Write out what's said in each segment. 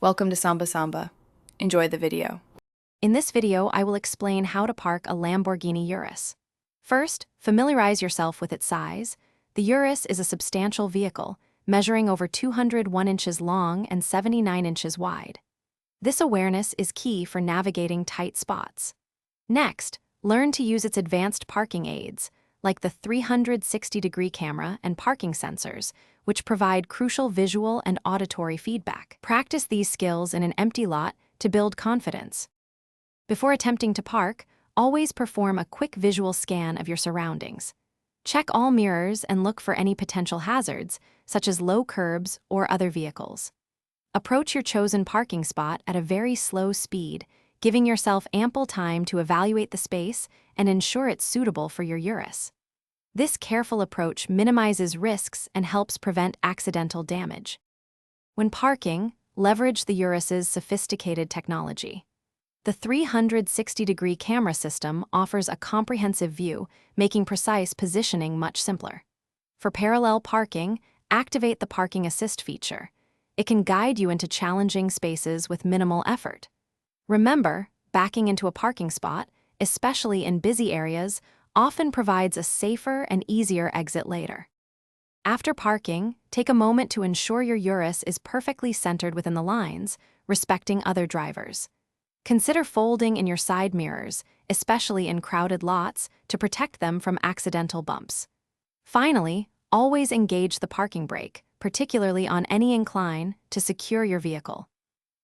Welcome to Samba Samba. Enjoy the video. In this video, I will explain how to park a Lamborghini Urus. First, familiarize yourself with its size. The Urus is a substantial vehicle, measuring over 201 inches long and 79 inches wide. This awareness is key for navigating tight spots. Next, learn to use its advanced parking aids, like the 360-degree camera and parking sensors, which provide crucial visual and auditory feedback. Practice these skills in an empty lot to build confidence. Before attempting to park, always perform a quick visual scan of your surroundings. Check all mirrors and look for any potential hazards, such as low curbs or other vehicles. Approach your chosen parking spot at a very slow speed, giving yourself ample time to evaluate the space and ensure it's suitable for your Urus. This careful approach minimizes risks and helps prevent accidental damage. When parking, leverage the Urus's sophisticated technology. The 360-degree camera system offers a comprehensive view, making precise positioning much simpler. For parallel parking, activate the Parking Assist feature. It can guide you into challenging spaces with minimal effort. Remember, backing into a parking spot, especially in busy areas, often provides a safer and easier exit later. After parking, take a moment to ensure your Urus is perfectly centered within the lines, respecting other drivers. Consider folding in your side mirrors, especially in crowded lots, to protect them from accidental bumps. Finally, always engage the parking brake, particularly on any incline, to secure your vehicle.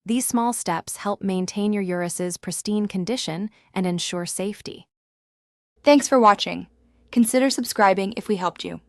These small steps help maintain your Urus's pristine condition and ensure safety. Thanks for watching. Consider subscribing if we helped you.